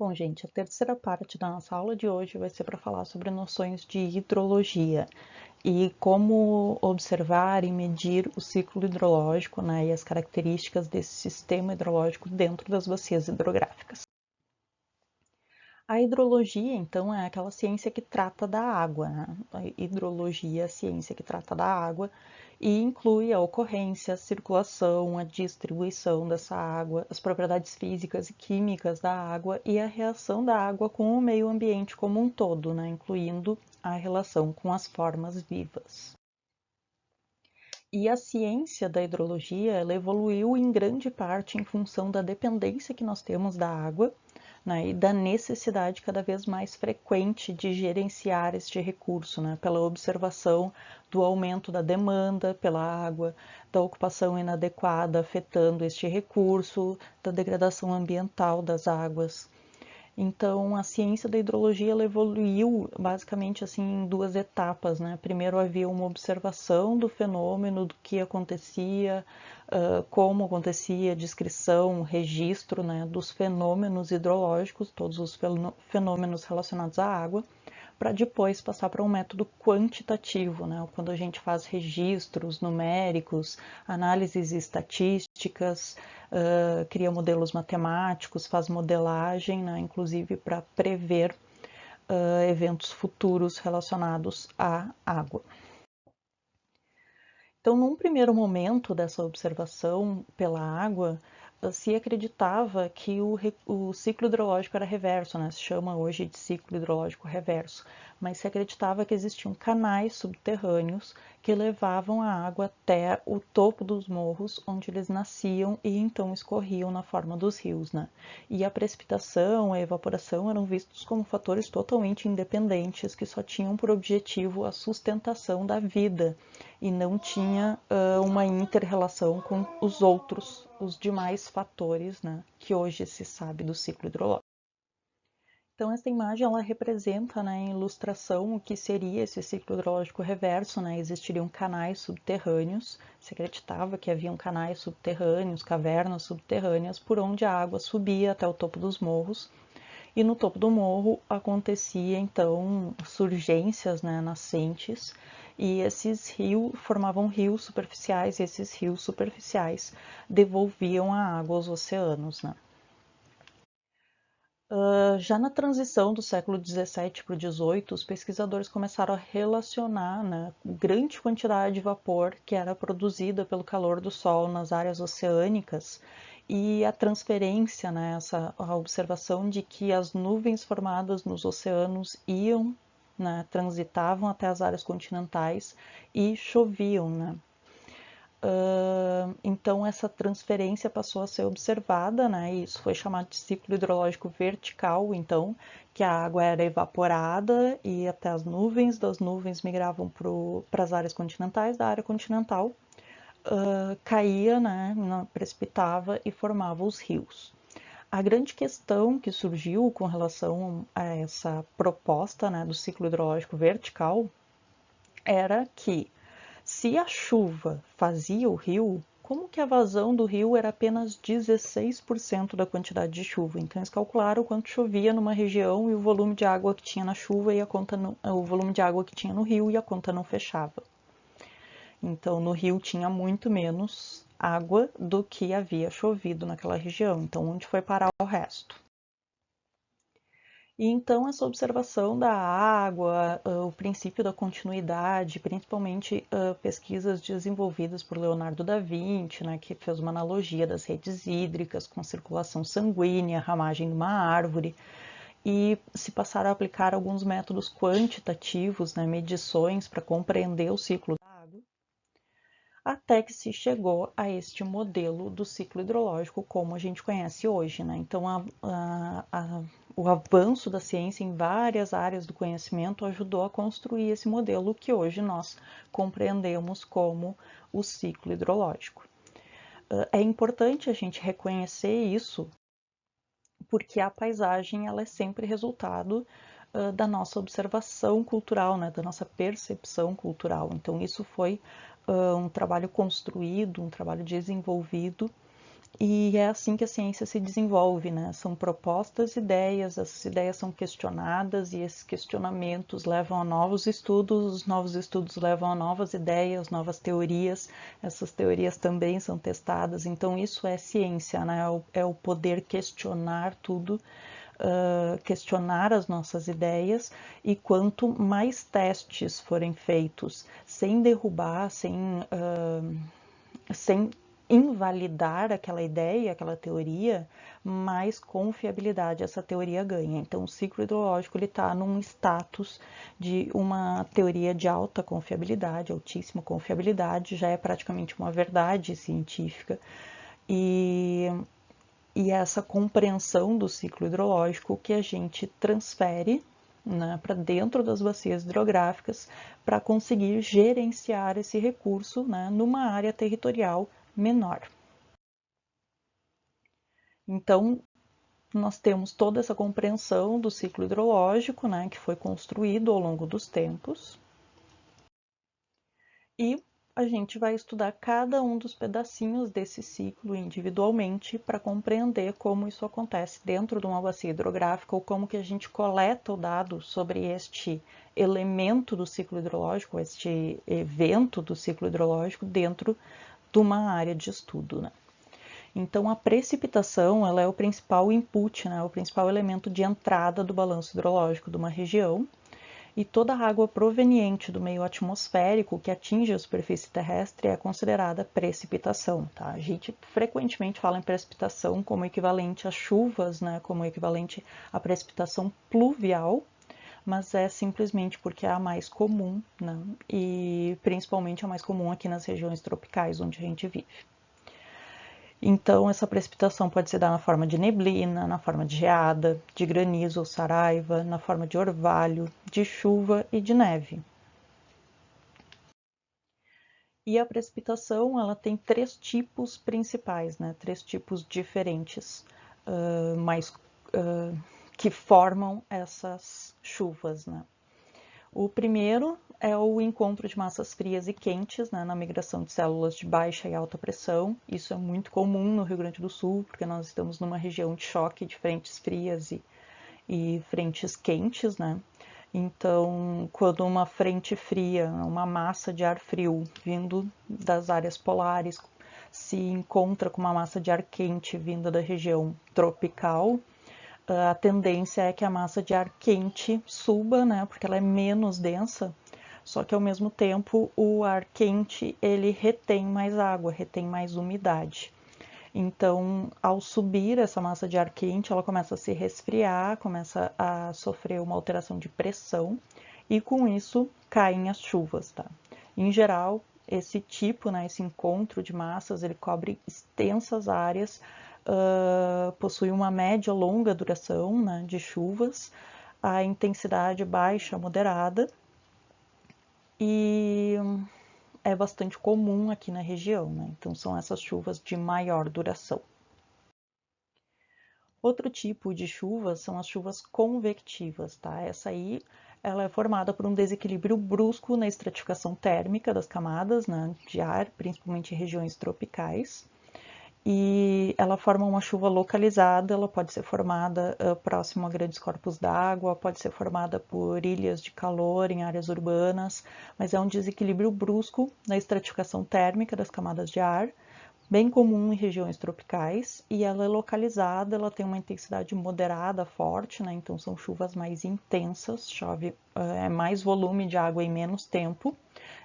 Bom, gente, a terceira parte da nossa aula de hoje vai ser para falar sobre noções de hidrologia e como observar e medir o ciclo hidrológico, né, e as características desse sistema hidrológico dentro das bacias hidrográficas. A hidrologia, então, é aquela ciência que trata da água, né? A hidrologia é a ciência que trata da água e inclui a ocorrência, a circulação, a distribuição dessa água, as propriedades físicas e químicas da água e a reação da água com o meio ambiente como um todo, né? Incluindo a relação com as formas vivas. E a ciência da hidrologia, ela evoluiu em grande parte em função da dependência que nós temos da água, né, e da necessidade cada vez mais frequente de gerenciar este recurso, né, pela observação do aumento da demanda pela água, da ocupação inadequada afetando este recurso, da degradação ambiental das águas. Então, a ciência da hidrologia ela evoluiu basicamente assim em duas etapas, né? Primeiro havia uma observação do fenômeno, do que acontecia, como acontecia, descrição, registro, né, dos fenômenos hidrológicos, todos os fenômenos relacionados à água, para depois passar para um método quantitativo, né? Quando a gente faz registros numéricos, análises estatísticas, cria modelos matemáticos, faz modelagem, né? Inclusive para prever eventos futuros relacionados à água. Então, num primeiro momento dessa observação pela água, se acreditava que o ciclo hidrológico era reverso, né? Se chama hoje de ciclo hidrológico reverso, mas se acreditava que existiam canais subterrâneos que levavam a água até o topo dos morros, onde eles nasciam e então escorriam na forma dos rios, né? E a precipitação, a evaporação eram vistos como fatores totalmente independentes que só tinham por objetivo a sustentação da vida e não tinha uma inter-relação com os demais fatores, né, que hoje se sabe do ciclo hidrológico. Então, essa imagem ela representa, né, em ilustração o que seria esse ciclo hidrológico reverso, né? Existiriam canais subterrâneos, se acreditava que haviam canais subterrâneos, cavernas subterrâneas, por onde a água subia até o topo dos morros, e no topo do morro acontecia então surgências, né, nascentes, e esses rios formavam rios superficiais, e esses rios superficiais devolviam a água aos oceanos, né? Já na transição do século XVII para o XVIII, os pesquisadores começaram a relacionar, né, grande quantidade de vapor que era produzida pelo calor do Sol nas áreas oceânicas e a transferência, né, a observação de que as nuvens formadas nos oceanos iam, né, transitavam até as áreas continentais e choviam, né? Então essa transferência passou a ser observada, né? E isso foi chamado de ciclo hidrológico vertical, então, que a água era evaporada e até as nuvens, das nuvens migravam para as áreas continentais, da área continental caía, né? Precipitava e formava os rios. A grande questão que surgiu com relação a essa proposta, né, do ciclo hidrológico vertical era que se a chuva fazia o rio, como que a vazão do rio era apenas 16% da quantidade de chuva? Então eles calcularam quanto chovia numa região e o volume de água que tinha na chuva e o volume de água que tinha no rio e a conta não fechava. Então no rio tinha muito menos água do que havia chovido naquela região. Então onde foi parar o resto? E então essa observação da água, o princípio da continuidade, principalmente pesquisas desenvolvidas por Leonardo da Vinci, né, que fez uma analogia das redes hídricas com circulação sanguínea, ramagem de uma árvore, e se passaram a aplicar alguns métodos quantitativos, né, medições para compreender o ciclo da água, até que se chegou a este modelo do ciclo hidrológico como a gente conhece hoje, né? Então, o avanço da ciência em várias áreas do conhecimento ajudou a construir esse modelo que hoje nós compreendemos como o ciclo hidrológico. É importante a gente reconhecer isso, porque a paisagem ela é sempre resultado da nossa observação cultural, né, da nossa percepção cultural. Então, isso foi um trabalho construído, um trabalho desenvolvido E é assim que a ciência se desenvolve, né? São propostas ideias, essas ideias são questionadas e esses questionamentos levam a novos estudos, os novos estudos levam a novas ideias, novas teorias, essas teorias também são testadas, então isso é ciência, né? É o poder questionar tudo, questionar as nossas ideias, e quanto mais testes forem feitos sem derrubar, sem invalidar aquela ideia, aquela teoria, mais confiabilidade essa teoria ganha. Então, o ciclo hidrológico está num status de uma teoria de alta confiabilidade, altíssima confiabilidade, já é praticamente uma verdade científica. E essa compreensão do ciclo hidrológico que a gente transfere, né, para dentro das bacias hidrográficas para conseguir gerenciar esse recurso, né, numa área territorial menor. Então, nós temos toda essa compreensão do ciclo hidrológico, né, que foi construído ao longo dos tempos, e a gente vai estudar cada um dos pedacinhos desse ciclo individualmente para compreender como isso acontece dentro de uma bacia hidrográfica, ou como que a gente coleta o dado sobre este elemento do ciclo hidrológico, este evento do ciclo hidrológico dentro de uma área de estudo, né? Então, a precipitação ela é o principal input, né, o principal elemento de entrada do balanço hidrológico de uma região, e toda a água proveniente do meio atmosférico que atinge a superfície terrestre é considerada precipitação. Tá? A gente frequentemente fala em precipitação como equivalente a chuvas, né, como equivalente à precipitação pluvial, mas é simplesmente porque é a mais comum, né, e principalmente a mais comum aqui nas regiões tropicais onde a gente vive. Então, essa precipitação pode se dar na forma de neblina, na forma de geada, de granizo ou saraiva, na forma de orvalho, de chuva e de neve. E a precipitação, ela tem três tipos principais, né? Três tipos diferentes, que formam essas chuvas, né? O primeiro é o encontro de massas frias e quentes, né, na migração de células de baixa e alta pressão. Isso é muito comum no Rio Grande do Sul, porque nós estamos numa região de choque de frentes frias e frentes quentes, né? Então, quando uma frente fria, uma massa de ar frio vindo das áreas polares se encontra com uma massa de ar quente vinda da região tropical, a tendência é que a massa de ar quente suba, né, porque ela é menos densa, só que ao mesmo tempo o ar quente ele retém mais água, retém mais umidade. Então, ao subir essa massa de ar quente, ela começa a se resfriar, começa a sofrer uma alteração de pressão e com isso caem as chuvas, tá? Em geral, esse tipo, né, esse encontro de massas, ele cobre extensas áreas, possui uma média longa duração, né, de chuvas, a intensidade baixa moderada e é bastante comum aqui na região, né? Então são essas chuvas de maior duração. Outro tipo de chuvas são as chuvas convectivas, tá? Essa aí ela é formada por um desequilíbrio brusco na estratificação térmica das camadas, né, de ar, principalmente em regiões tropicais. E ela forma uma chuva localizada, ela pode ser formada próximo a grandes corpos d'água, pode ser formada por ilhas de calor em áreas urbanas, mas é um desequilíbrio brusco na estratificação térmica das camadas de ar, bem comum em regiões tropicais, e ela é localizada, ela tem uma intensidade moderada, forte, né? Então são chuvas mais intensas, chove mais volume de água em menos tempo.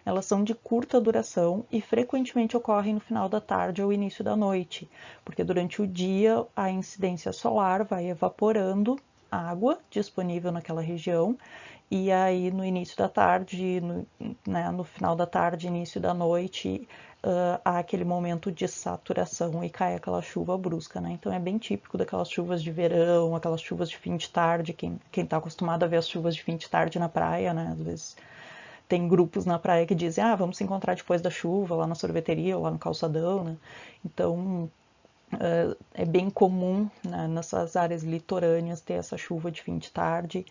Elas são de curta duração e frequentemente ocorrem no final da tarde ou início da noite, porque durante o dia a incidência solar vai evaporando água disponível naquela região, e aí no início da tarde, no final da tarde, início da noite, há aquele momento de saturação e cai aquela chuva brusca, né? Então é bem típico daquelas chuvas de verão, aquelas chuvas de fim de tarde, quem está acostumado a ver as chuvas de fim de tarde na praia, né? Às vezes tem grupos na praia que dizem, vamos se encontrar depois da chuva, lá na sorveteria ou lá no calçadão, né? Então, é bem comum, né, nessas áreas litorâneas ter essa chuva de fim de tarde,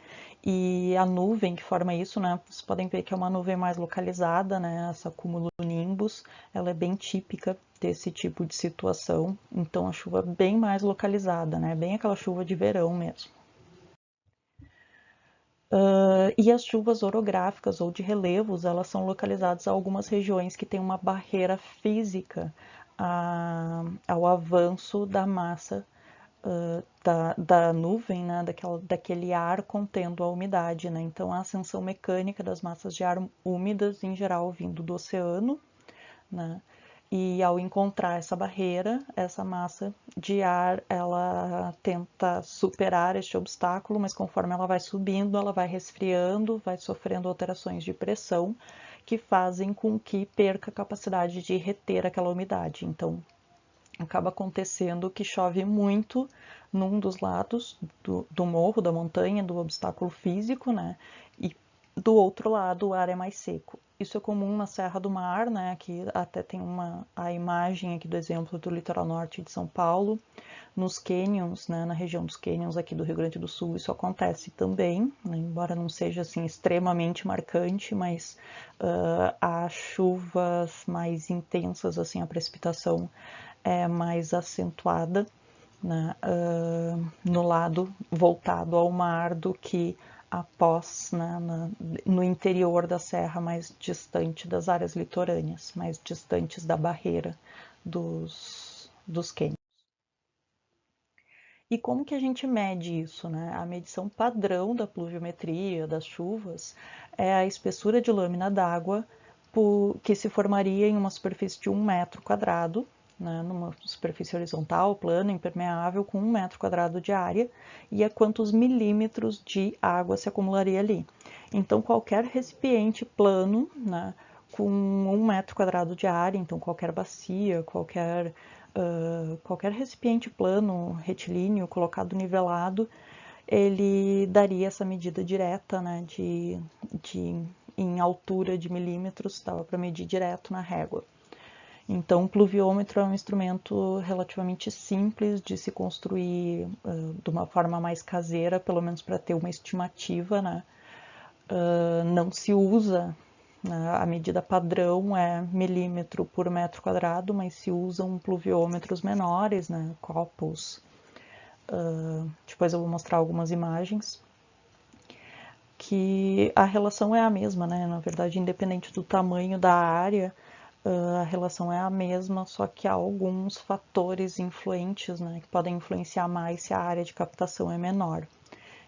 e a nuvem que forma isso, né, vocês podem ver que é uma nuvem mais localizada, né, essa cumulonimbus, ela é bem típica desse tipo de situação, então a chuva bem mais localizada, né? Bem aquela chuva de verão mesmo. E as chuvas orográficas ou de relevos, elas são localizadas em algumas regiões que têm uma barreira física ao avanço da massa da nuvem, né, daquele ar contendo a umidade, né? Então, a ascensão mecânica das massas de ar úmidas, em geral, vindo do oceano, né? E ao encontrar essa barreira, essa massa de ar, ela tenta superar este obstáculo, mas conforme ela vai subindo, ela vai resfriando, vai sofrendo alterações de pressão que fazem com que perca a capacidade de reter aquela umidade. Então, acaba acontecendo que chove muito num dos lados do morro, da montanha, do obstáculo físico, né? E do outro lado o ar é mais seco. Isso é comum na Serra do Mar, né? Aqui até tem a imagem aqui do exemplo do litoral norte de São Paulo. Nos cânions, né? Na região dos cânions aqui do Rio Grande do Sul, isso acontece também, né? Embora não seja assim extremamente marcante, mas há chuvas mais intensas, assim, a precipitação é mais acentuada, né, no lado voltado ao mar do que após, né, no interior da serra, mais distante das áreas litorâneas, mais distantes da barreira dos cânions. E como que a gente mede isso, né? A medição padrão da pluviometria, das chuvas, é a espessura de lâmina d'água que se formaria em uma superfície de 1 metro quadrado, né, numa superfície horizontal, plana, impermeável, com 1 metro quadrado de área, e a quantos milímetros de água se acumularia ali. Então, qualquer recipiente plano, né, com 1 metro quadrado de área, então qualquer bacia, qualquer recipiente plano, retilíneo, colocado nivelado, ele daria essa medida direta, né, em altura de milímetros, dava para medir direto na régua. Então, o pluviômetro é um instrumento relativamente simples de se construir de uma forma mais caseira, pelo menos para ter uma estimativa, né? Não se usa, né? A medida padrão é milímetro por metro quadrado, mas se usam pluviômetros menores, né? Copos. Depois eu vou mostrar algumas imagens que a relação é a mesma, né? Na verdade, independente do tamanho da área, a relação é a mesma, só que há alguns fatores influentes, né, que podem influenciar mais se a área de captação é menor.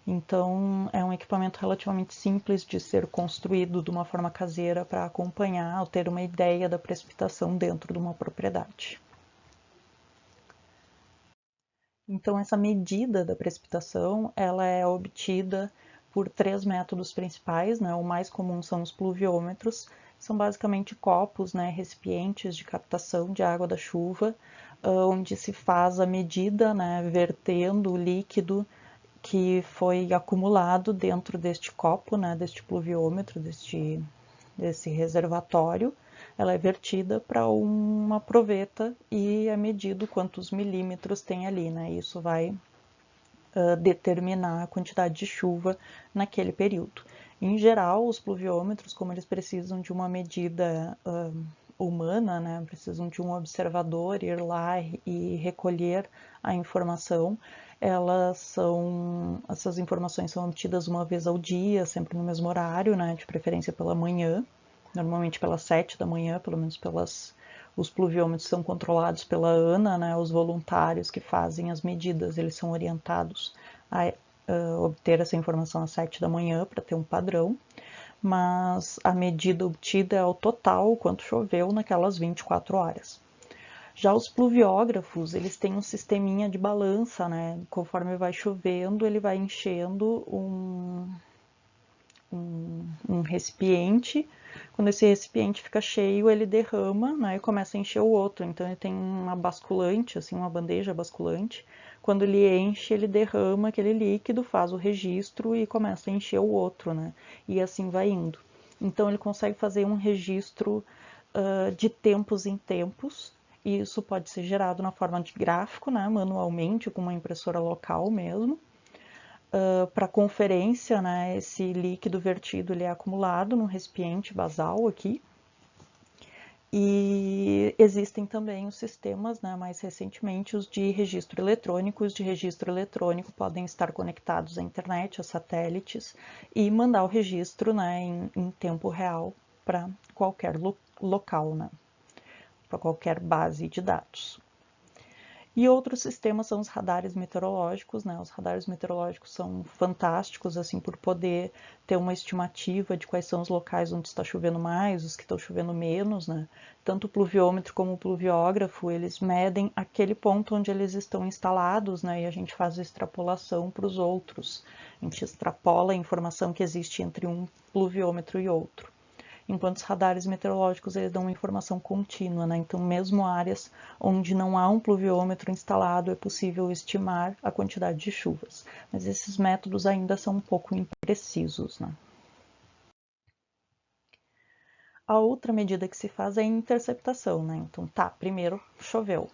Então, é um equipamento relativamente simples de ser construído de uma forma caseira para acompanhar ou ter uma ideia da precipitação dentro de uma propriedade. Então, essa medida da precipitação, ela é obtida por 3 métodos principais, né? O mais comum são os pluviômetros, são basicamente copos, né, recipientes de captação de água da chuva, onde se faz a medida, né, vertendo o líquido que foi acumulado dentro deste copo, né, deste pluviômetro, desse reservatório. Ela é vertida para uma proveta e é medido quantos milímetros tem ali, né? Isso vai determinar a quantidade de chuva naquele período. Em geral, os pluviômetros, como eles precisam de uma medida humana, né, precisam de um observador ir lá e recolher a informação, essas informações são obtidas uma vez ao dia, sempre no mesmo horário, né, de preferência pela manhã, normalmente pelas 7 da manhã, pelo menos os pluviômetros são controlados pela ANA, né, os voluntários que fazem as medidas, eles são orientados a obter essa informação às 7 da manhã para ter um padrão, mas a medida obtida é o total, quanto choveu naquelas 24 horas. Já os pluviógrafos, eles têm um sisteminha de balança, né? Conforme vai chovendo, ele vai enchendo um recipiente. Quando esse recipiente fica cheio, ele derrama, né, e começa a encher o outro. Então ele tem uma basculante, assim, uma bandeja basculante. Quando ele enche, ele derrama aquele líquido, faz o registro e começa a encher o outro, né? E assim vai indo. Então ele consegue fazer um registro de tempos em tempos. E isso pode ser gerado na forma de gráfico, né, manualmente, com uma impressora local mesmo. Para conferência, né, esse líquido vertido ele é acumulado num recipiente basal aqui, E existem também os sistemas, né, mais recentemente, os de registro eletrônico. Os de registro eletrônico podem estar conectados à internet, a satélites, e mandar o registro, né, em tempo real para qualquer local, né, para qualquer base de dados. E outros sistemas são os radares meteorológicos, né? Os radares meteorológicos são fantásticos, assim, por poder ter uma estimativa de quais são os locais onde está chovendo mais, os que estão chovendo menos, né? Tanto o pluviômetro como o pluviógrafo, eles medem aquele ponto onde eles estão instalados, né? E a gente faz a extrapolação para os outros. A gente extrapola a informação que existe entre um pluviômetro e outro. Enquanto os radares meteorológicos eles dão uma informação contínua, né? Então, mesmo áreas onde não há um pluviômetro instalado, é possível estimar a quantidade de chuvas. Mas esses métodos ainda são um pouco imprecisos, né? A outra medida que se faz é a interceptação, né? Então, tá, primeiro choveu.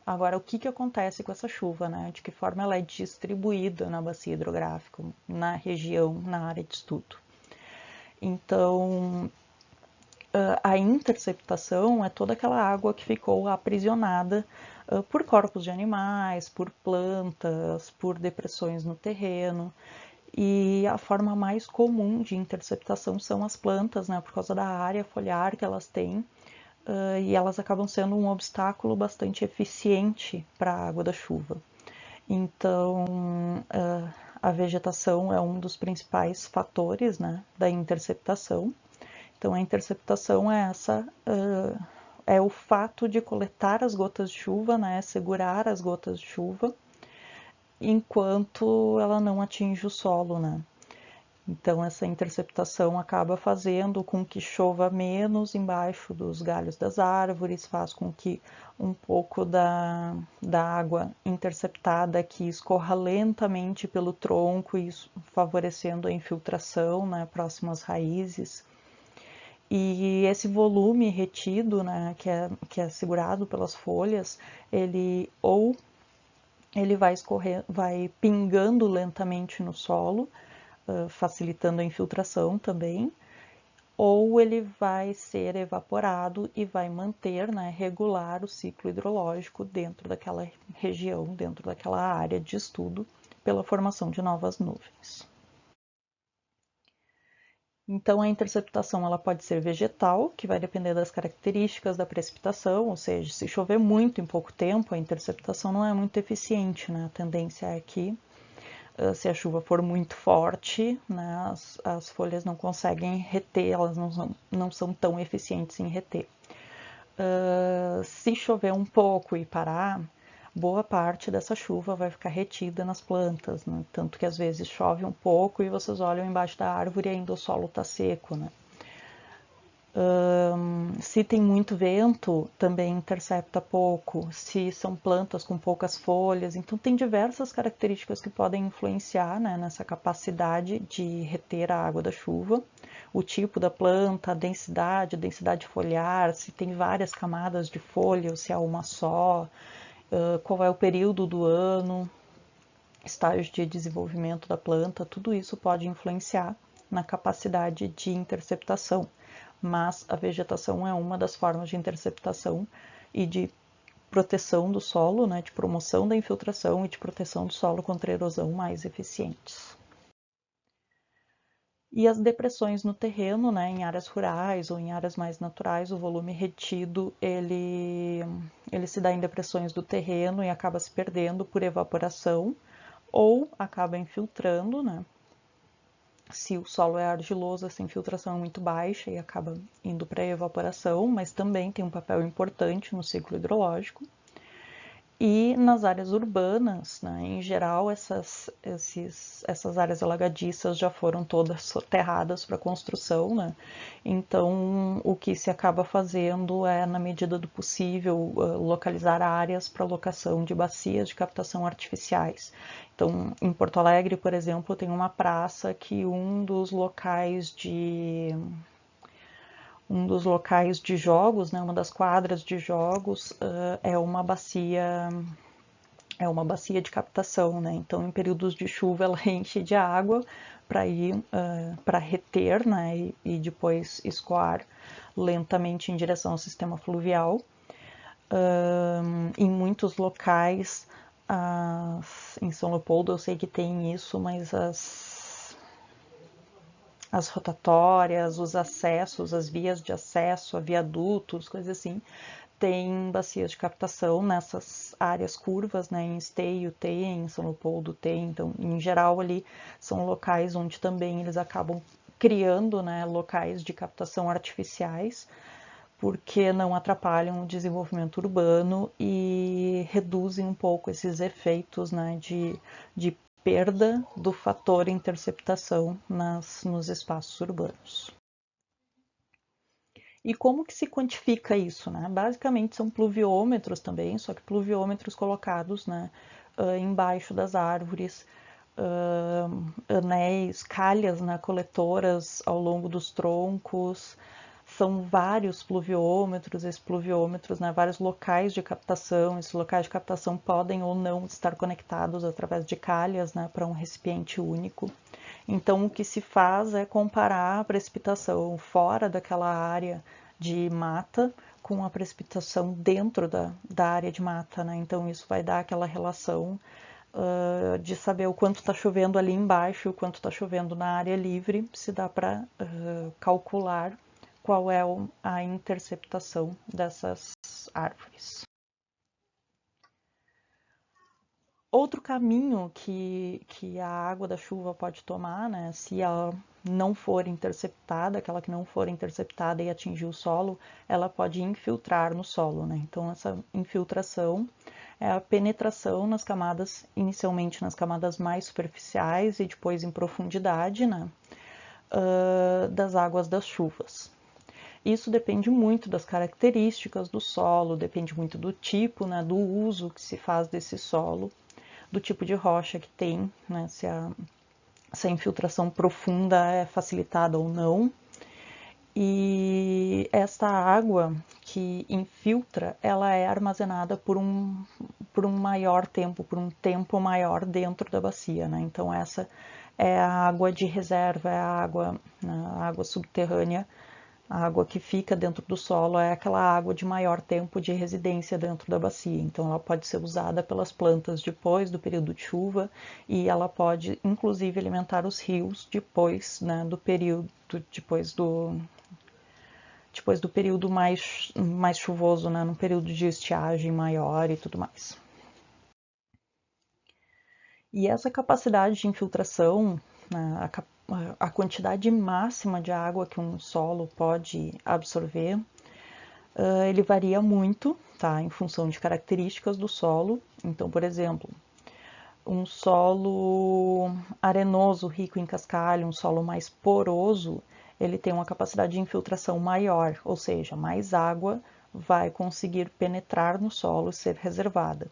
Agora, o que acontece com essa chuva, né? De que forma ela é distribuída na bacia hidrográfica, na região, na área de estudo. Então, a interceptação é toda aquela água que ficou aprisionada por corpos de animais, por plantas, por depressões no terreno. E a forma mais comum de interceptação são as plantas, né, por causa da área foliar que elas têm, e elas acabam sendo um obstáculo bastante eficiente para a água da chuva. Então, a vegetação é um dos principais fatores, né, da interceptação. Então, a interceptação é é o fato de coletar as gotas de chuva, né, segurar as gotas de chuva, enquanto ela não atinge o solo, né. Então, essa interceptação acaba fazendo com que chova menos embaixo dos galhos das árvores, faz com que um pouco da água interceptada aqui escorra lentamente pelo tronco, isso favorecendo a infiltração, né, próximo às raízes. E esse volume retido, né, que é segurado pelas folhas, ele vai vai pingando lentamente no solo, facilitando a infiltração também, ou ele vai ser evaporado e vai manter, né, regular o ciclo hidrológico dentro daquela região, dentro daquela área de estudo, pela formação de novas nuvens. Então, a interceptação ela pode ser vegetal, que vai depender das características da precipitação, ou seja, se chover muito em pouco tempo, a interceptação não é muito eficiente, né? A tendência é que, se a chuva for muito forte, né, as folhas não conseguem reter, elas não são tão eficientes em reter. Se chover um pouco e parar, boa parte dessa chuva vai ficar retida nas plantas, né? Tanto que às vezes chove um pouco e vocês olham embaixo da árvore e ainda o solo está seco, né? Se tem muito vento, também intercepta pouco. Se são plantas com poucas folhas, então tem diversas características que podem influenciar, né, nessa capacidade de reter a água da chuva. O tipo da planta, a densidade foliar, se tem várias camadas de folha ou se é uma só, qual é o período do ano, estágio de desenvolvimento da planta, tudo isso pode influenciar na capacidade de interceptação. Mas a vegetação é uma das formas de interceptação e de proteção do solo, né, de promoção da infiltração e de proteção do solo contra erosão mais eficientes. E as depressões no terreno, né, em áreas rurais ou em áreas mais naturais, o volume retido ele se dá em depressões do terreno e acaba se perdendo por evaporação ou acaba infiltrando, né? Se o solo é argiloso, essa infiltração é muito baixa e acaba indo para a evaporação, mas também tem um papel importante no ciclo hidrológico. E nas áreas urbanas, né, em geral, essas áreas alagadiças já foram todas soterradas para construção, né? Então, o que se acaba fazendo é, na medida do possível, localizar áreas para locação de bacias de captação artificiais. Então, em Porto Alegre, por exemplo, tem uma praça que um dos locais de jogos, né, uma das quadras de jogos, é uma bacia é uma bacia de captação, né? Então, em períodos de chuva, ela enche de água para ir para reter, né? E depois escoar lentamente em direção ao sistema fluvial. Em muitos locais, em São Leopoldo eu sei que tem isso, mas as rotatórias, os acessos, as vias de acesso, viadutos, coisas assim, tem bacias de captação nessas áreas curvas, né? Em Esteio tem, em São Leopoldo tem, então, em geral, ali são locais onde também eles acabam criando, né, locais de captação artificiais, porque não atrapalham o desenvolvimento urbano e reduzem um pouco esses efeitos, né, de perda do fator interceptação nos espaços urbanos. E como que se quantifica isso, né? Basicamente são pluviômetros também, só que pluviômetros colocados, né, embaixo das árvores, anéis, calhas, né, coletoras ao longo dos troncos. São vários pluviômetros, esses pluviômetros, né, vários locais de captação. Esses locais de captação podem ou não estar conectados através de calhas, né, para um recipiente único. Então, o que se faz é comparar a precipitação fora daquela área de mata com a precipitação dentro da área de mata, né? Então, isso vai dar aquela relação de saber o quanto está chovendo ali embaixo, o quanto está chovendo na área livre, se dá para calcular qual é a interceptação dessas árvores. Outro caminho que a água da chuva pode tomar, né, se ela não for interceptada, aquela que não for interceptada e atingir o solo, ela pode infiltrar no solo, né? Então, essa infiltração é a penetração nas camadas, inicialmente nas camadas mais superficiais e depois em profundidade, né, das águas das chuvas. Isso depende muito das características do solo, depende muito do tipo, né, do uso que se faz desse solo, do tipo de rocha que tem, né, se a infiltração profunda é facilitada ou não. E esta água que infiltra, ela é armazenada por um maior tempo, por um tempo maior dentro da bacia, né? Então essa é a água de reserva, é a água subterrânea. A água que fica dentro do solo é aquela água de maior tempo de residência dentro da bacia. Então, ela pode ser usada pelas plantas depois do período de chuva e ela pode, inclusive, alimentar os rios depois, né, do período, depois do período mais chuvoso, né, no período de estiagem maior e tudo mais. E essa capacidade de infiltração, né, a quantidade máxima de água que um solo pode absorver, ele varia muito, tá, em função de características do solo. Então, por exemplo, um solo arenoso, rico em cascalho, um solo mais poroso, ele tem uma capacidade de infiltração maior, ou seja, mais água vai conseguir penetrar no solo e ser reservada.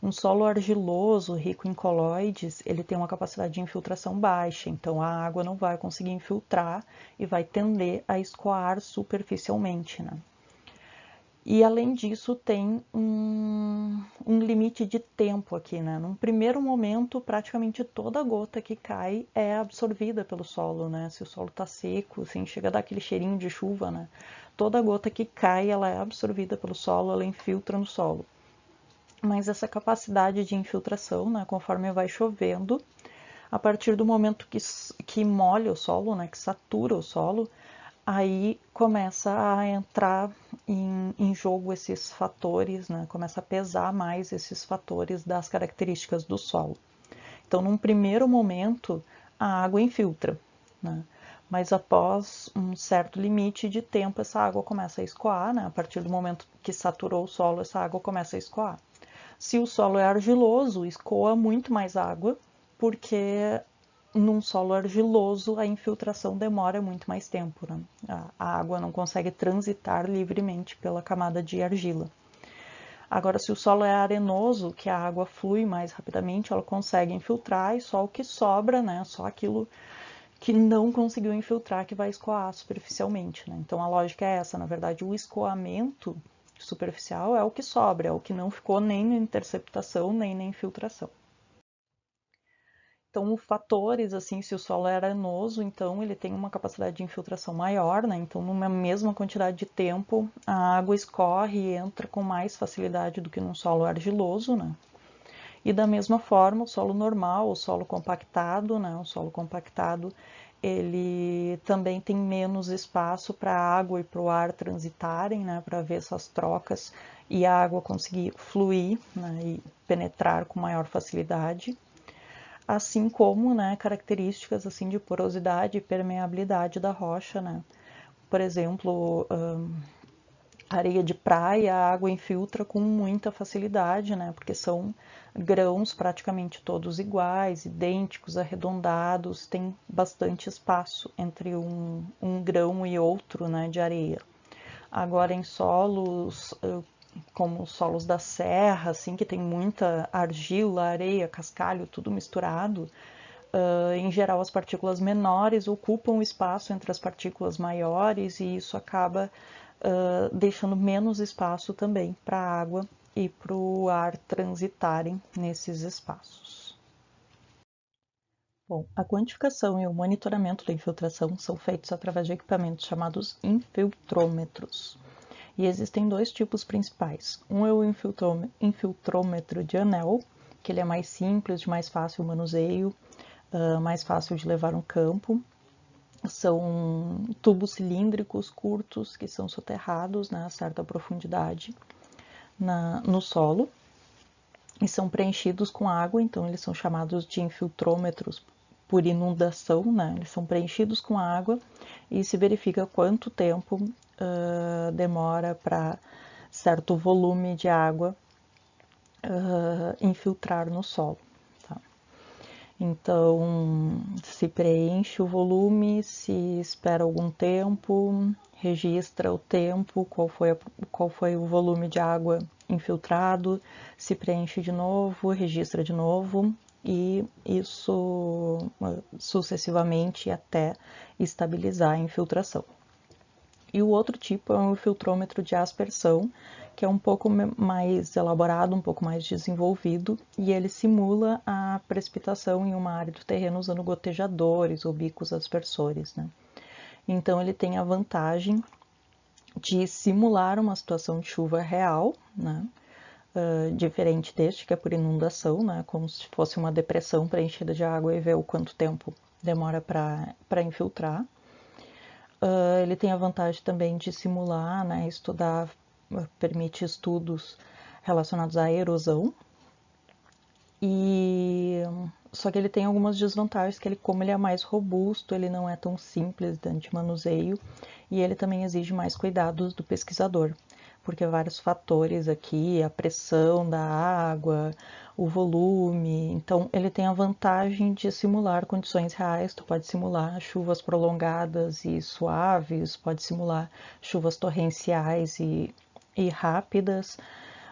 Um solo argiloso, rico em colóides, ele tem uma capacidade de infiltração baixa, então a água não vai conseguir infiltrar e vai tender a escoar superficialmente, né? E além disso, tem um limite de tempo aqui, né? Num primeiro momento, praticamente toda gota que cai é absorvida pelo solo, né? Se o solo está seco, assim, chega a dar aquele cheirinho de chuva, né? Toda gota que cai, ela é absorvida pelo solo, ela infiltra no solo. Mas essa capacidade de infiltração, né, conforme vai chovendo, a partir do momento que molha o solo, né, que satura o solo, aí começa a entrar em jogo esses fatores, né, começa a pesar mais esses fatores das características do solo. Então, num primeiro momento, a água infiltra, né, mas após um certo limite de tempo, essa água começa a escoar, né, a partir do momento que saturou o solo, essa água começa a escoar. Se o solo é argiloso, escoa muito mais água, porque num solo argiloso a infiltração demora muito mais tempo, né? A água não consegue transitar livremente pela camada de argila. Agora, se o solo é arenoso, que a água flui mais rapidamente, ela consegue infiltrar e só o que sobra, né? Só aquilo que não conseguiu infiltrar que vai escoar superficialmente, né? Então a lógica é essa, na verdade, o escoamento superficial é o que sobra, é o que não ficou nem na interceptação, nem na infiltração. Então, fatores, assim, se o solo é arenoso, então ele tem uma capacidade de infiltração maior, né? Então, numa mesma quantidade de tempo, a água escorre e entra com mais facilidade do que num solo argiloso, né? E da mesma forma, o solo normal, o solo compactado, né? O solo compactado, ele também tem menos espaço para a água e para o ar transitarem, né? Para ver essas trocas e a água conseguir fluir, né? E penetrar com maior facilidade, assim como, né, características assim de porosidade e permeabilidade da rocha, né? Por exemplo, areia de praia, a água infiltra com muita facilidade, né? Porque são grãos praticamente todos iguais, idênticos, arredondados, tem bastante espaço entre um grão e outro, né, de areia. Agora, em solos como os solos da serra, assim, que tem muita argila, areia, cascalho, tudo misturado, em geral as partículas menores ocupam o espaço entre as partículas maiores e isso acaba deixando menos espaço também para a água e para o ar transitarem nesses espaços. Bom, a quantificação e o monitoramento da infiltração são feitos através de equipamentos chamados infiltrômetros. E existem dois tipos principais. Um é o infiltrômetro de anel, que ele é mais simples, de mais fácil manuseio, mais fácil de levar no campo. São tubos cilíndricos curtos que são soterrados, né, a certa profundidade no solo e são preenchidos com água, então eles são chamados de infiltrômetros por inundação, né? Eles são preenchidos com água e se verifica quanto tempo demora para certo volume de água infiltrar no solo. Tá? Então, se preenche o volume, se espera algum tempo, registra o tempo, qual foi o volume de água infiltrado, se preenche de novo, registra de novo, e isso sucessivamente até estabilizar a infiltração. E o outro tipo é um filtrômetro de aspersão, que é um pouco mais elaborado, um pouco mais desenvolvido, e ele simula a precipitação em uma área do terreno usando gotejadores ou bicos aspersores, né? Então ele tem a vantagem de simular uma situação de chuva real, né? Diferente deste, que é por inundação, né? Como se fosse uma depressão preenchida de água e ver o quanto tempo demora para infiltrar. Ele tem a vantagem também de simular, né, estudar, permite estudos relacionados à erosão. Só que ele tem algumas desvantagens, que como ele é mais robusto, ele não é tão simples de manuseio e ele também exige mais cuidados do pesquisador, porque vários fatores aqui, a pressão da água, o volume, então ele tem a vantagem de simular condições reais, tu pode simular chuvas prolongadas e suaves, pode simular chuvas torrenciais e rápidas,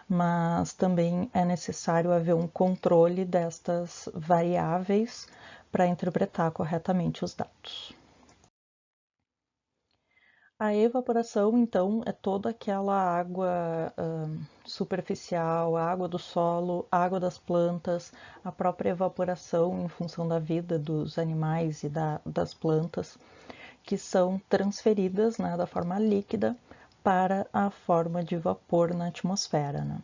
mas também é necessário haver um controle destas variáveis para interpretar corretamente os dados. A evaporação, então, é toda aquela água superficial, a água do solo, a água das plantas, a própria evaporação em função da vida dos animais e das plantas, que são transferidas, né, da forma líquida para a forma de vapor na atmosfera, né?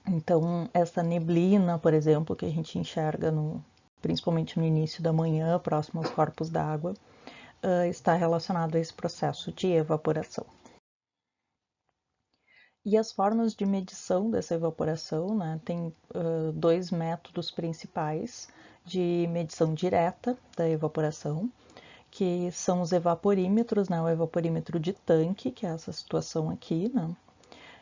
Então, essa neblina, por exemplo, que a gente enxerga principalmente no início da manhã, próximo aos corpos d'água, está relacionado a esse processo de evaporação. E as formas de medição dessa evaporação, né, tem dois métodos principais de medição direta da evaporação, que são os evaporímetros, né, o evaporímetro de tanque, que é essa situação aqui, né?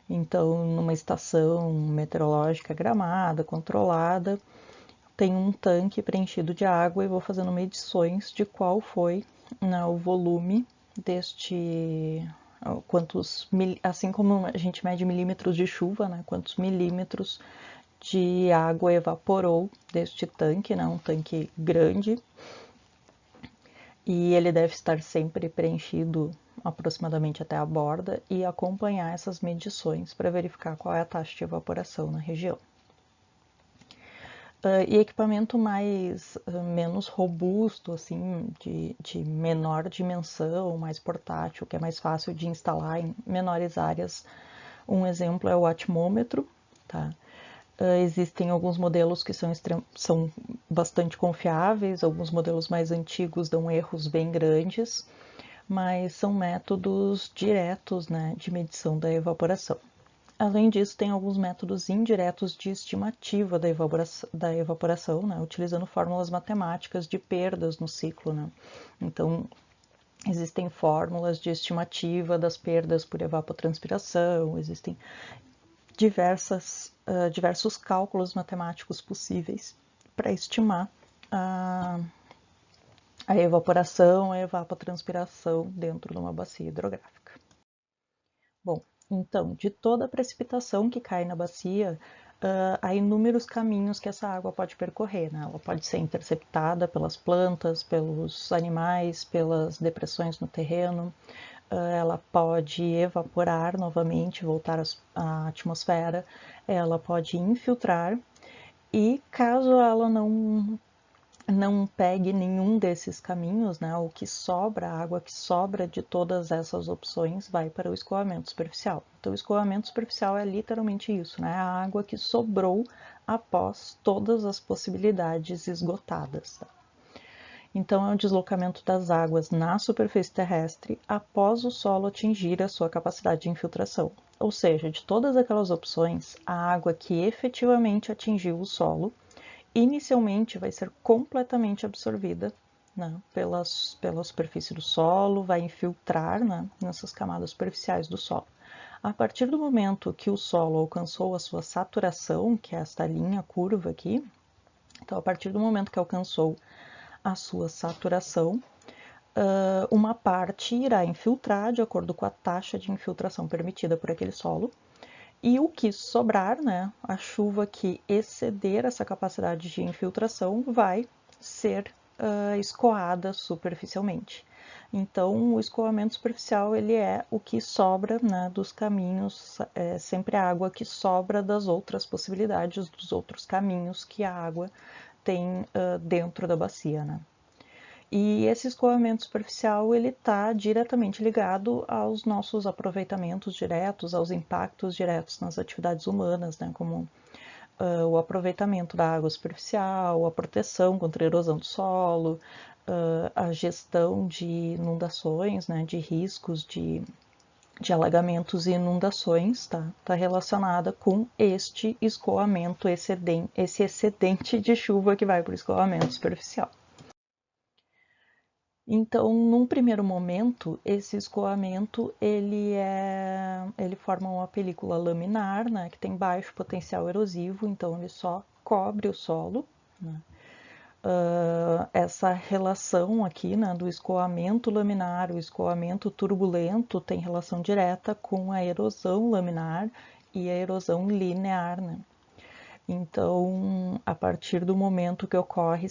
Então, numa estação meteorológica gramada, controlada, tem um tanque preenchido de água e vou fazendo medições de qual foi, né, o volume deste, assim como a gente mede milímetros de chuva, né, quantos milímetros de água evaporou deste tanque, né, um tanque grande, e ele deve estar sempre preenchido aproximadamente até a borda e acompanhar essas medições para verificar qual é a taxa de evaporação na região. E equipamento menos robusto, assim, de menor dimensão, mais portátil, que é mais fácil de instalar em menores áreas. Um exemplo é o atmômetro, tá? Existem alguns modelos que são bastante confiáveis, alguns modelos mais antigos dão erros bem grandes, mas são métodos diretos, né, de medição da evaporação. Além disso, tem alguns métodos indiretos de estimativa da evaporação, né, utilizando fórmulas matemáticas de perdas no ciclo. Né? Então, existem fórmulas de estimativa das perdas por evapotranspiração, existem diversos cálculos matemáticos possíveis para estimar a evaporação, a evapotranspiração dentro de uma bacia hidrográfica. Bom, então, de toda a precipitação que cai na bacia, há inúmeros caminhos que essa água pode percorrer. Né? Ela pode ser interceptada pelas plantas, pelos animais, pelas depressões no terreno, ela pode evaporar novamente, voltar à atmosfera, ela pode infiltrar e caso ela não pegue nenhum desses caminhos, né, o que sobra, a água que sobra de todas essas opções vai para o escoamento superficial. Então, o escoamento superficial é literalmente isso, né, a água que sobrou após todas as possibilidades esgotadas. Tá? Então, é o deslocamento das águas na superfície terrestre após o solo atingir a sua capacidade de infiltração. Ou seja, de todas aquelas opções, a água que efetivamente atingiu o solo inicialmente vai ser completamente absorvida, né, pela superfície do solo, vai infiltrar, né, nessas camadas superficiais do solo. A partir do momento que o solo alcançou a sua saturação, que é esta linha curva aqui, então a partir do momento que alcançou a sua saturação, uma parte irá infiltrar de acordo com a taxa de infiltração permitida por aquele solo, e o que sobrar, né, a chuva que exceder essa capacidade de infiltração vai ser escoada superficialmente. Então, o escoamento superficial ele é o que sobra, né, dos caminhos, sempre a água que sobra das outras possibilidades, dos outros caminhos que a água tem dentro da bacia. Né? E esse escoamento superficial ele está diretamente ligado aos nossos aproveitamentos diretos, aos impactos diretos nas atividades humanas, né, como o aproveitamento da água superficial, a proteção contra a erosão do solo, a gestão de inundações, né, de riscos de alagamentos e inundações, está relacionada com este escoamento esse excedente de chuva que vai para o escoamento superficial. Então, num primeiro momento, esse escoamento ele forma uma película laminar, né, que tem baixo potencial erosivo, então ele só cobre o solo. Né? Essa relação aqui, né, do escoamento laminar, o escoamento turbulento tem relação direta com a erosão laminar e a erosão linear. Né? Então, a partir do momento que ocorre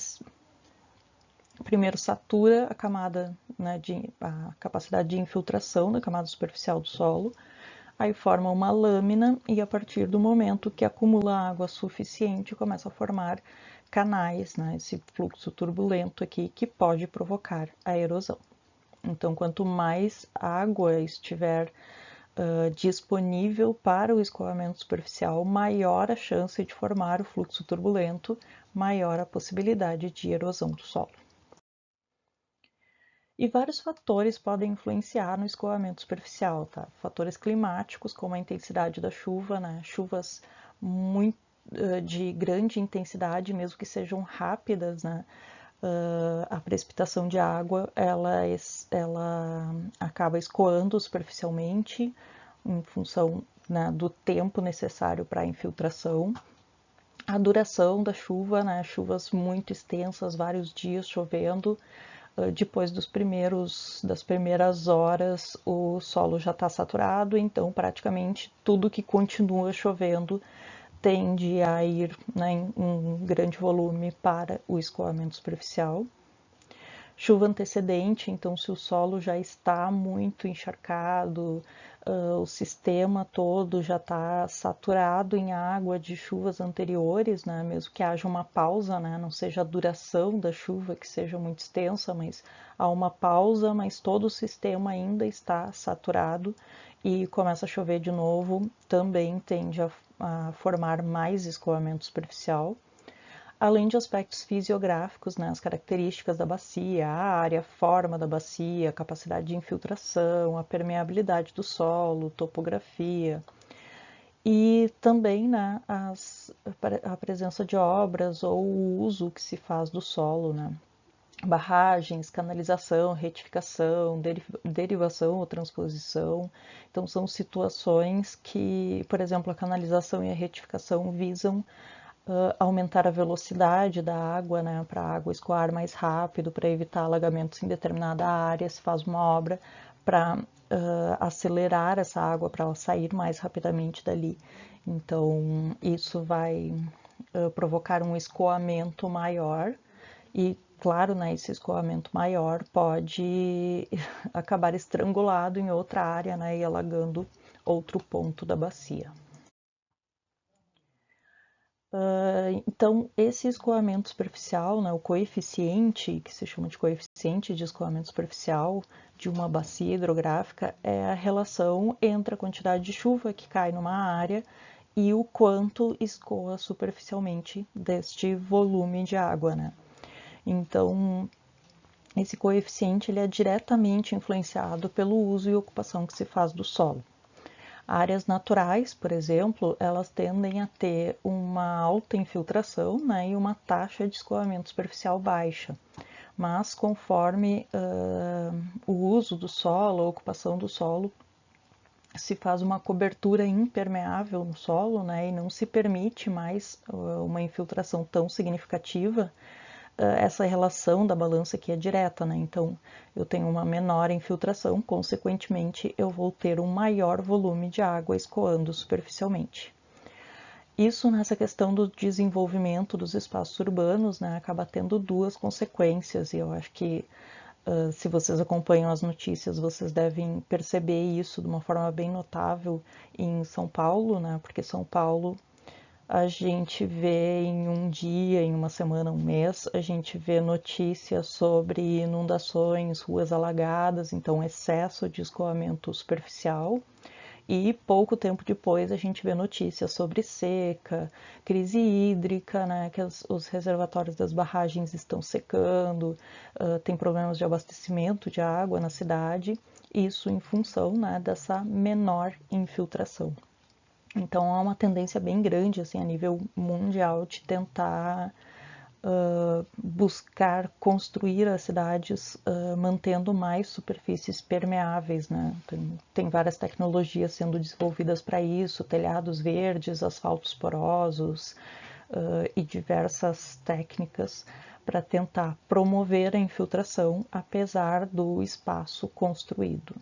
primeiro satura a camada, né, a capacidade de infiltração da camada superficial do solo, aí forma uma lâmina e a partir do momento que acumula água suficiente começa a formar canais, né, esse fluxo turbulento aqui que pode provocar a erosão. Então, quanto mais água estiver disponível para o escoamento superficial, maior a chance de formar o fluxo turbulento, maior a possibilidade de erosão do solo. E vários fatores podem influenciar no escoamento superficial, tá? Fatores climáticos, como a intensidade da chuva, né? Chuvas muito, de grande intensidade, mesmo que sejam rápidas, né? A precipitação de água, ela acaba escoando superficialmente em função, né, do tempo necessário para a infiltração. A duração da chuva, né? Chuvas muito extensas, vários dias chovendo, depois das primeiras horas o solo já está saturado, então praticamente tudo que continua chovendo tende a ir, né, em um grande volume para o escoamento superficial. chuva antecedente, então se o solo já está muito encharcado, o sistema todo já está saturado em água de chuvas anteriores, né? Mesmo que haja uma pausa, né? Não seja a duração da chuva que seja muito extensa, mas há uma pausa, mas todo o sistema ainda está saturado e começa a chover de novo, também tende a formar mais escoamento superficial. Além de aspectos fisiográficos, né, as características da bacia, a área, a forma da bacia, a capacidade de infiltração, a permeabilidade do solo, topografia. E também, né, a presença de obras ou o uso que se faz do solo, né? Barragens, canalização, retificação, derivação ou transposição. Então, são situações que, por exemplo, a canalização e a retificação visam aumentar a velocidade da água, né, para a água escoar mais rápido, para evitar alagamentos em determinada área, se faz uma obra para acelerar essa água, para ela sair mais rapidamente dali. Então, isso vai provocar um escoamento maior e, claro, né, esse escoamento maior pode acabar estrangulado em outra área, né, e alagando outro ponto da bacia. Então, esse escoamento superficial, né, o coeficiente, que se chama de coeficiente de escoamento superficial de uma bacia hidrográfica, é a relação entre a quantidade de chuva que cai numa área e o quanto escoa superficialmente deste volume de água, né? Então, esse coeficiente ele é diretamente influenciado pelo uso e ocupação que se faz do solo. Áreas naturais, por exemplo, elas tendem a ter uma alta infiltração, né, e uma taxa de escoamento superficial baixa. Mas conforme o uso do solo, a ocupação do solo, se faz uma cobertura impermeável no solo, né, e não se permite mais uma infiltração tão significativa, essa relação da balança aqui é direta, né? Então, eu tenho uma menor infiltração, consequentemente, eu vou ter um maior volume de água escoando superficialmente. Isso nessa questão do desenvolvimento dos espaços urbanos, né, acaba tendo duas consequências, e eu acho que se vocês acompanham as notícias, vocês devem perceber isso de uma forma bem notável em São Paulo, né, porque São Paulo a gente vê em um dia, em uma semana, um mês, a gente vê notícias sobre inundações, ruas alagadas, então excesso de escoamento superficial. E pouco tempo depois a gente vê notícias sobre seca, crise hídrica, né, que os reservatórios das barragens estão secando, tem problemas de abastecimento de água na cidade, isso em função, né, dessa menor infiltração. Então há uma tendência bem grande assim a nível mundial de tentar buscar construir as cidades mantendo mais superfícies permeáveis, né? Tem várias tecnologias sendo desenvolvidas para isso, telhados verdes, asfaltos porosos e diversas técnicas para tentar promover a infiltração apesar do espaço construído.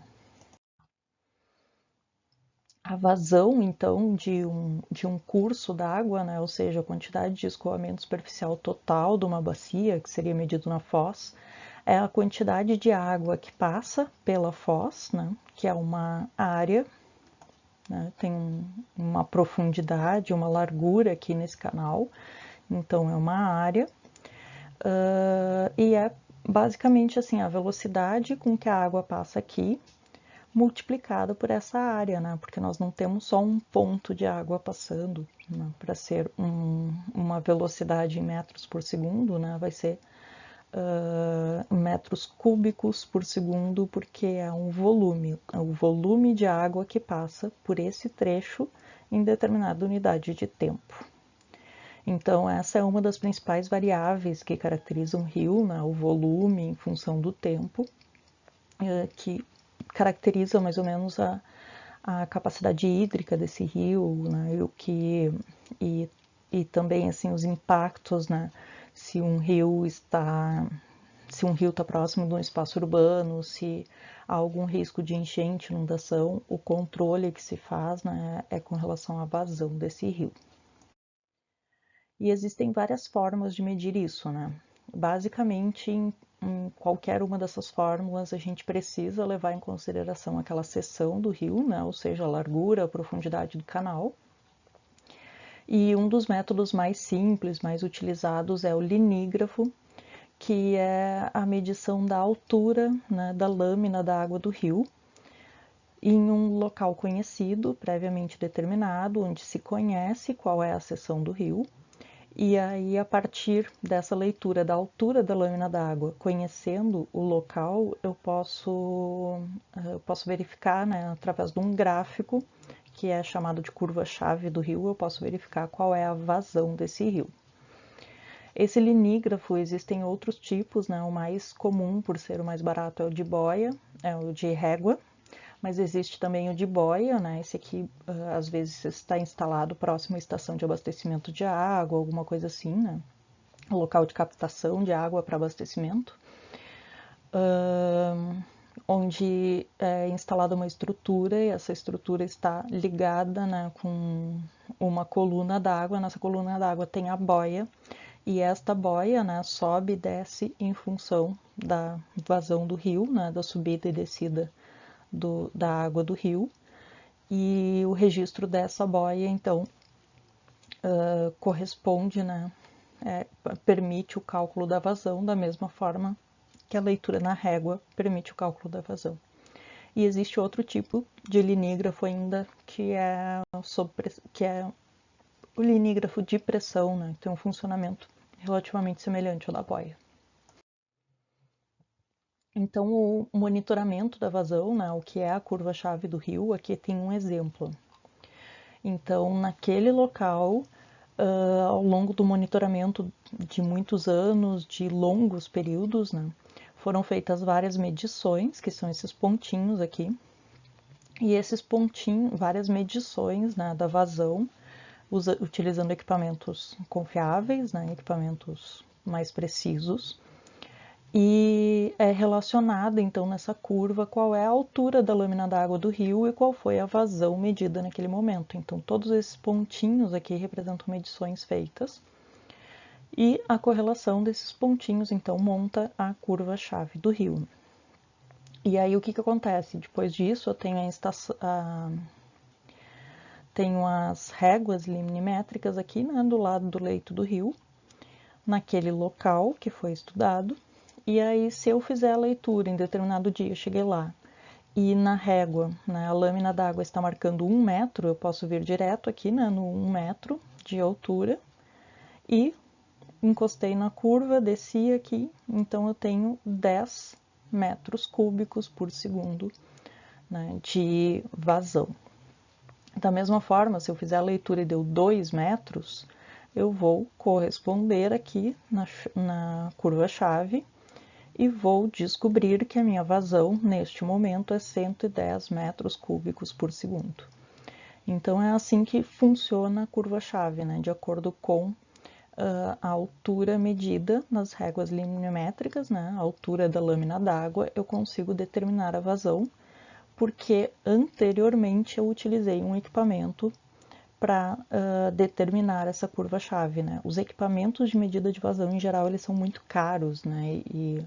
A vazão, então, de um curso d'água, né, ou seja, a quantidade de escoamento superficial total de uma bacia, que seria medido na foz, é a quantidade de água que passa pela foz, né, que é uma área, né, tem uma profundidade, uma largura aqui nesse canal, então é uma área, e é basicamente assim, a velocidade com que a água passa aqui, multiplicado por essa área, né? Porque nós não temos só um ponto de água passando, né? Para ser uma velocidade em metros por segundo, né? Vai ser metros cúbicos por segundo, porque é um volume, é o volume de água que passa por esse trecho em determinada unidade de tempo. Então, essa é uma das principais variáveis que caracterizam um rio, né? O volume em função do tempo, que caracteriza mais ou menos a capacidade hídrica desse rio, né, e também assim os impactos, né, se um rio está próximo de um espaço urbano, se há algum risco de enchente, inundação, o controle que se faz, né, é com relação à vazão desse rio. E existem várias formas de medir isso, né? Basicamente em qualquer uma dessas fórmulas, a gente precisa levar em consideração aquela seção do rio, né? Ou seja, a largura, a profundidade do canal. E um dos métodos mais simples, mais utilizados é o linígrafo, que é a medição da altura, né, da lâmina da água do rio, em um local conhecido, previamente determinado, onde se conhece qual é a seção do rio. E aí, a partir dessa leitura da altura da lâmina d'água, conhecendo o local, eu posso verificar, né, através de um gráfico, que é chamado de curva-chave do rio, eu posso verificar qual é a vazão desse rio. Esse linígrafo, existem outros tipos, né, o mais comum, por ser o mais barato, é o de boia, é o de régua, mas existe também o de boia, né? Esse aqui às vezes está instalado próximo à estação de abastecimento de água, alguma coisa assim, né? Local de captação de água para abastecimento, onde é instalada uma estrutura e essa estrutura está ligada, né, com uma coluna d'água. Nessa coluna d'água tem a boia e esta boia, né, sobe e desce em função da vazão do rio, né, da subida e descida da água do rio, e o registro dessa boia, então, corresponde, né, permite o cálculo da vazão da mesma forma que a leitura na régua permite o cálculo da vazão. E existe outro tipo de linígrafo ainda, que é o linígrafo de pressão, né, que tem um funcionamento relativamente semelhante ao da boia. Então, o monitoramento da vazão, né, o que é a curva-chave do rio, aqui tem um exemplo. Então, naquele local, ao longo do monitoramento de muitos anos, de longos períodos, né, foram feitas várias medições, que são esses pontinhos aqui, e esses pontinhos, várias medições, né, da vazão, utilizando equipamentos confiáveis, né, equipamentos mais precisos, e é relacionada então nessa curva qual é a altura da lâmina d'água do rio e qual foi a vazão medida naquele momento. Então todos esses pontinhos aqui representam medições feitas e a correlação desses pontinhos então monta a curva-chave do rio. E aí o que acontece? Depois disso eu tenho tenho as réguas limnimétricas aqui, né, do lado do leito do rio, naquele local que foi estudado. E aí, se eu fizer a leitura em determinado dia, cheguei lá, e na régua, né, a lâmina d'água está marcando 1 metro, eu posso vir direto aqui, né, no 1 metro de altura, e encostei na curva, desci aqui, então eu tenho 10 metros cúbicos por segundo, né, de vazão. Da mesma forma, se eu fizer a leitura e deu 2 metros, eu vou corresponder aqui na curva-chave, e vou descobrir que a minha vazão neste momento é 110 metros cúbicos por segundo. Então é assim que funciona a curva-chave, né? De acordo com a altura medida nas réguas limnométricas, né? A altura da lâmina d'água, eu consigo determinar a vazão, porque anteriormente eu utilizei um equipamento para determinar essa curva-chave, né? Os equipamentos de medida de vazão, em geral, eles são muito caros, né? E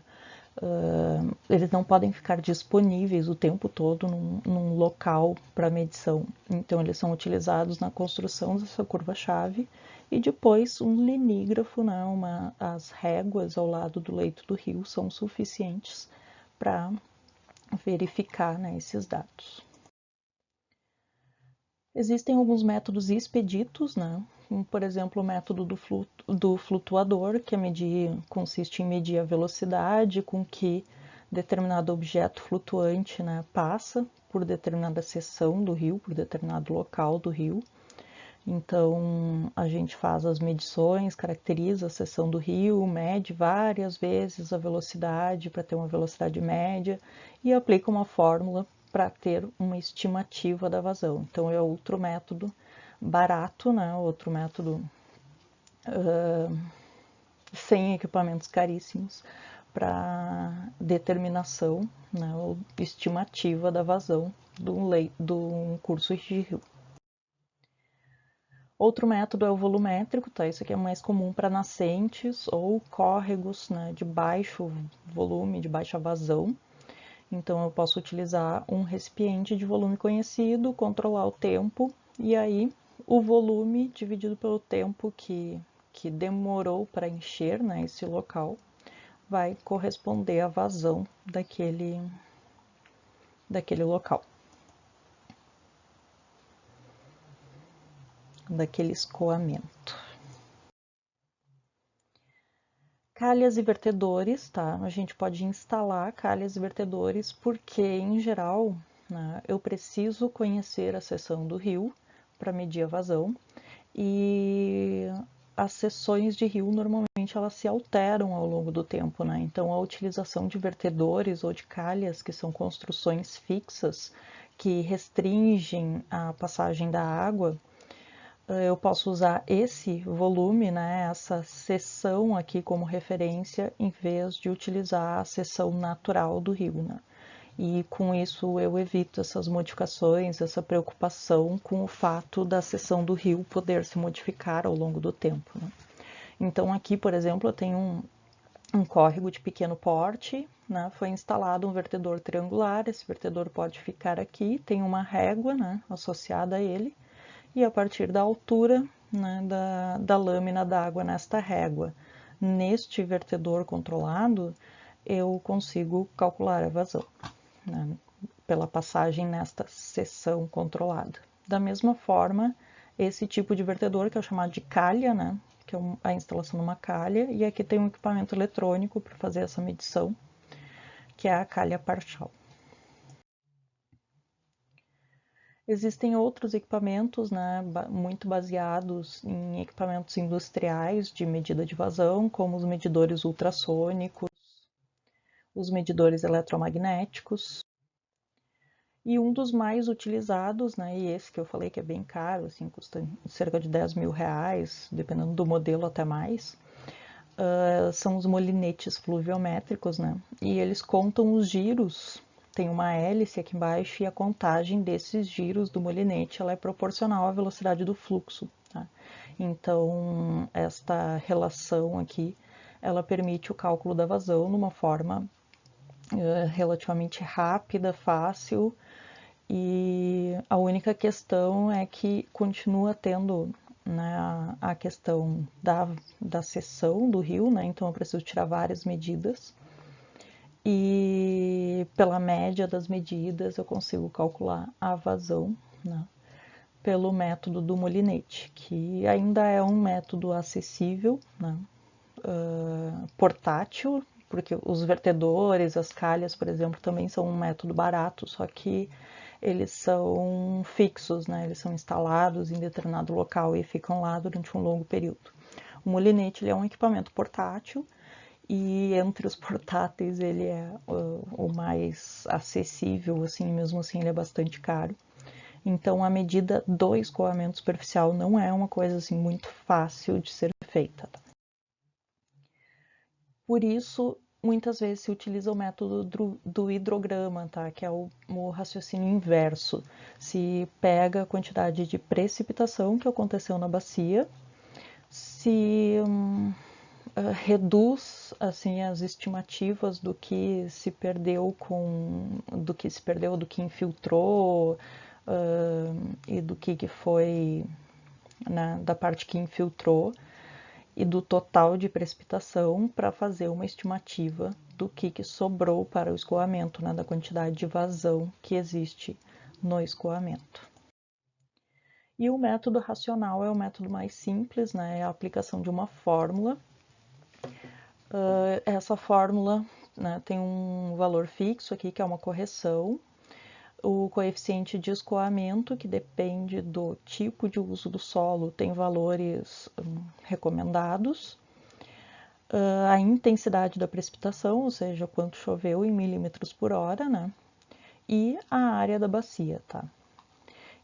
eles não podem ficar disponíveis o tempo todo num local para medição. Então, eles são utilizados na construção dessa curva-chave e depois um linígrafo, né? As réguas ao lado do leito do rio são suficientes para verificar, né, esses dados. Existem alguns métodos expeditos, né? Como, por exemplo, o método do flutuador, que consiste em medir a velocidade com que determinado objeto flutuante, né, passa por determinada seção do rio, por determinado local do rio. Então, a gente faz as medições, caracteriza a seção do rio, mede várias vezes a velocidade para ter uma velocidade média e aplica uma fórmula para ter uma estimativa da vazão. Então, é outro método barato, né? Outro método sem equipamentos caríssimos para determinação, né, ou estimativa da vazão de um curso de rio. Outro método é o volumétrico, tá? Isso aqui é mais comum para nascentes ou córregos, né, de baixo volume, de baixa vazão. Então, eu posso utilizar um recipiente de volume conhecido, controlar o tempo, e aí o volume dividido pelo tempo que demorou para encher, né, esse local, vai corresponder à vazão daquele local, daquele escoamento. Calhas e vertedores, tá? A gente pode instalar calhas e vertedores porque, em geral, né, eu preciso conhecer a seção do rio para medir a vazão e as seções de rio normalmente elas se alteram ao longo do tempo, né? Então a utilização de vertedores ou de calhas, que são construções fixas que restringem a passagem da água, eu posso usar esse volume, né, essa seção aqui como referência, em vez de utilizar a seção natural do rio, né? E com isso eu evito essas modificações, essa preocupação com o fato da seção do rio poder se modificar ao longo do tempo, né? Então aqui, por exemplo, eu tenho um córrego de pequeno porte, né? Foi instalado um vertedor triangular, esse vertedor pode ficar aqui, tem uma régua, né, associada a ele, e a partir da altura, né, da lâmina d'água nesta régua, neste vertedor controlado, eu consigo calcular a vazão, né, pela passagem nesta seção controlada. Da mesma forma, esse tipo de vertedor, que é o chamado de calha, né, que é a instalação de uma calha, e aqui tem um equipamento eletrônico para fazer essa medição, que é a calha parcial. Existem outros equipamentos, né, muito baseados em equipamentos industriais de medida de vazão, como os medidores ultrassônicos, os medidores eletromagnéticos. E um dos mais utilizados, né, e esse que eu falei que é bem caro, assim, custa cerca de 10 mil reais, dependendo do modelo até mais, são os molinetes fluviométricos, né? E eles contam os giros, tem uma hélice aqui embaixo e a contagem desses giros do molinete ela é proporcional à velocidade do fluxo, tá? Então, esta relação aqui, ela permite o cálculo da vazão de uma forma relativamente rápida, fácil, e a única questão é que continua tendo, né, a questão da seção do rio, né, então eu preciso tirar várias medidas e pela média das medidas eu consigo calcular a vazão, né, pelo método do molinete, que ainda é um método acessível, né, portátil, porque os vertedores, as calhas, por exemplo, também são um método barato, só que eles são fixos, né? Eles são instalados em determinado local e ficam lá durante um longo período. O molinete ele é um equipamento portátil e entre os portáteis ele é o mais acessível, assim, mesmo assim ele é bastante caro. Então a medida do escoamento superficial não é uma coisa assim muito fácil de ser feita. Tá? Por isso, muitas vezes se utiliza o método do hidrograma, tá? Que é o raciocínio inverso. Se pega a quantidade de precipitação que aconteceu na bacia, se reduz assim as estimativas do que infiltrou e do que foi, né, da parte que infiltrou e do total de precipitação para fazer uma estimativa do que sobrou para o escoamento, né, da quantidade de vazão que existe no escoamento. E o método racional é o método mais simples, né, é a aplicação de uma fórmula. Essa fórmula, né, tem um valor fixo aqui, que é uma correção, o coeficiente de escoamento, que depende do tipo de uso do solo, tem valores recomendados, a intensidade da precipitação, ou seja, quanto choveu em milímetros por hora, né? E a área da bacia, tá?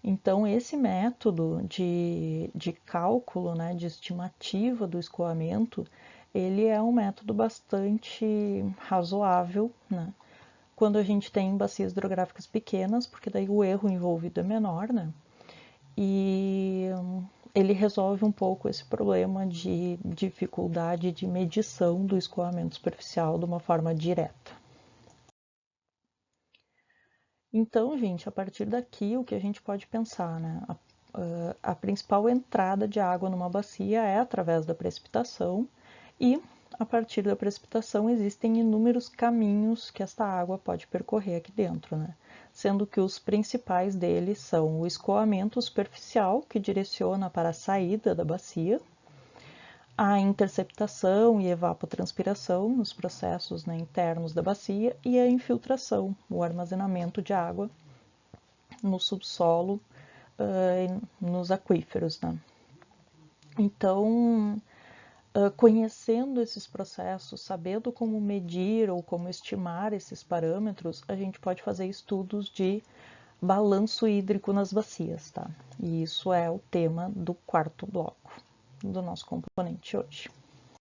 Então, esse método de cálculo, né, de estimativa do escoamento, ele é um método bastante razoável, né? Quando a gente tem bacias hidrográficas pequenas, porque daí o erro envolvido é menor, né? E ele resolve um pouco esse problema de dificuldade de medição do escoamento superficial de uma forma direta. Então, gente, a partir daqui, o que a gente pode pensar, né? A principal entrada de água numa bacia é através da precipitação e, a partir da precipitação, existem inúmeros caminhos que esta água pode percorrer aqui dentro, né? Sendo que os principais deles são o escoamento superficial, que direciona para a saída da bacia, a interceptação e evapotranspiração nos processos, né, internos da bacia e a infiltração, o armazenamento de água no subsolo, nos aquíferos, né? Então, conhecendo esses processos, sabendo como medir ou como estimar esses parâmetros, a gente pode fazer estudos de balanço hídrico nas bacias, tá? E isso é o tema do quarto bloco do nosso componente hoje.